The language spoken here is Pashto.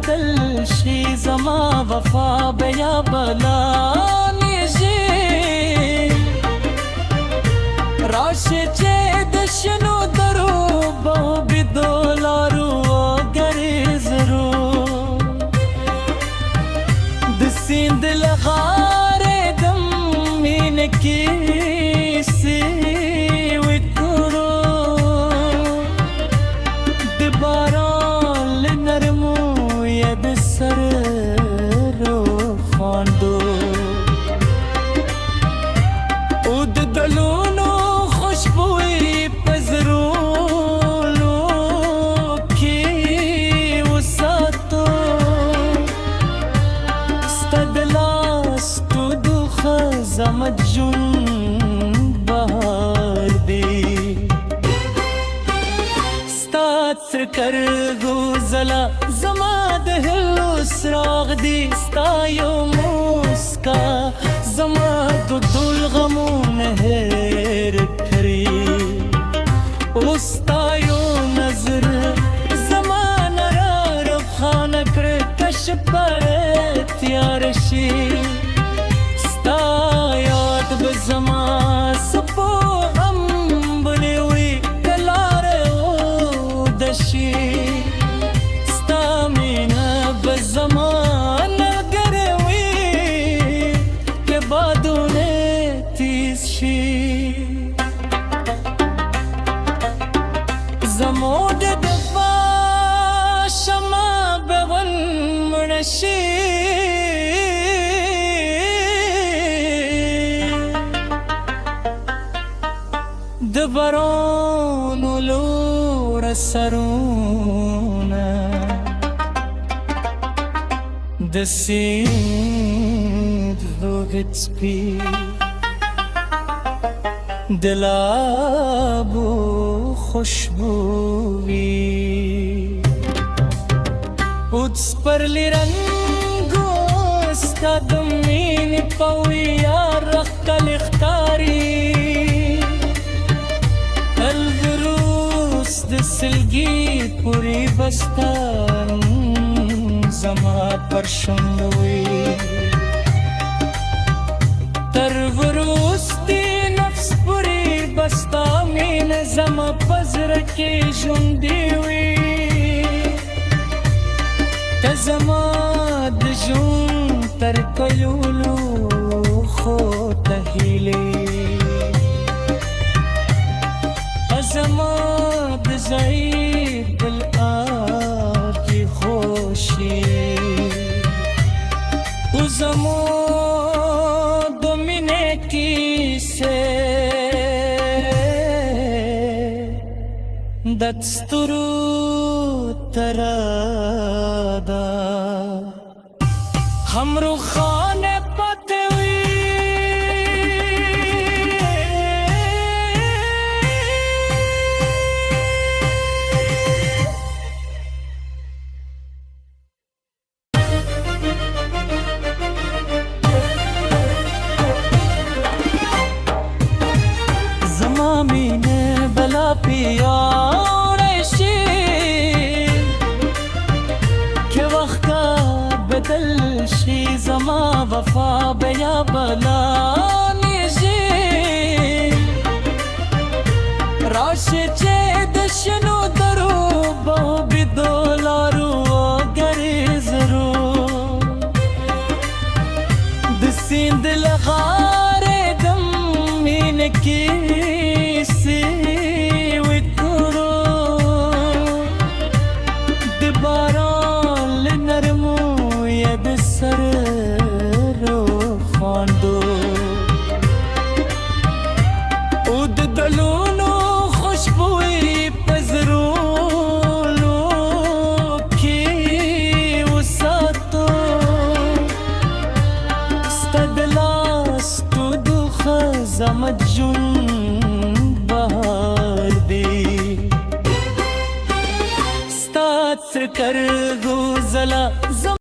بدل شي زما وفا بیا بلا نیږي راشه چې د شنو درو به بیدو لارو ګرځرو د سیند له غاړې د مینې کیسې وکړو د باران له نرمو یا د سرو خواندو او د ګلونو خوشبويي په زړونو کې وساتو ستا د لاس تودوخه زما د ژوند بهار دی ستا تر کرغو ځلا زما د هیلو څراغ دی ستا یو موسکا زما د ټول غمونه هېر کړي او ستا یو نظر زما نه راروښانه کړه که شپه تیاره شي ستا یاد به زما سپو امبلې وي که لاره اوږده شي ستا مینه به زما ملګرې وي که بادونه تیز شي زموږ د دفاع شمع به ولمړه شي د بارانو لوړه سرونه د سیند لوګت سپي د لابو خوشبو وي اوس پرلی رنګو ستا د مینې په ویار ښکلې ښکاري البروس د سلګي پورې بستا زما پر شونډو وي تر وروستي نفس پورې بستا مینه زما په زړه کې ژوندۍ وي ته زما د ژوند تر کلولو خو ته هیلې زما د ضعیف دل آرکی خوشی او زما د مینې کیسې د ستورو ترادا هم روښانه پاتې وي زما مینه بلا پیاوړی شي که وخته بدل شي زما وفا بیا بلا نیږي راشه چې د شنو درو به بیدو لارو ګرځرو د سیند له غاړې د مینې کیسې وکړو د باران له نرمو یا د سرو خواندو او د ګلونو خوشبويي په زړونو کې وساتو ستا د لاس تودوخه زما د ژوند بهار دی ستا تر کرغو ځلا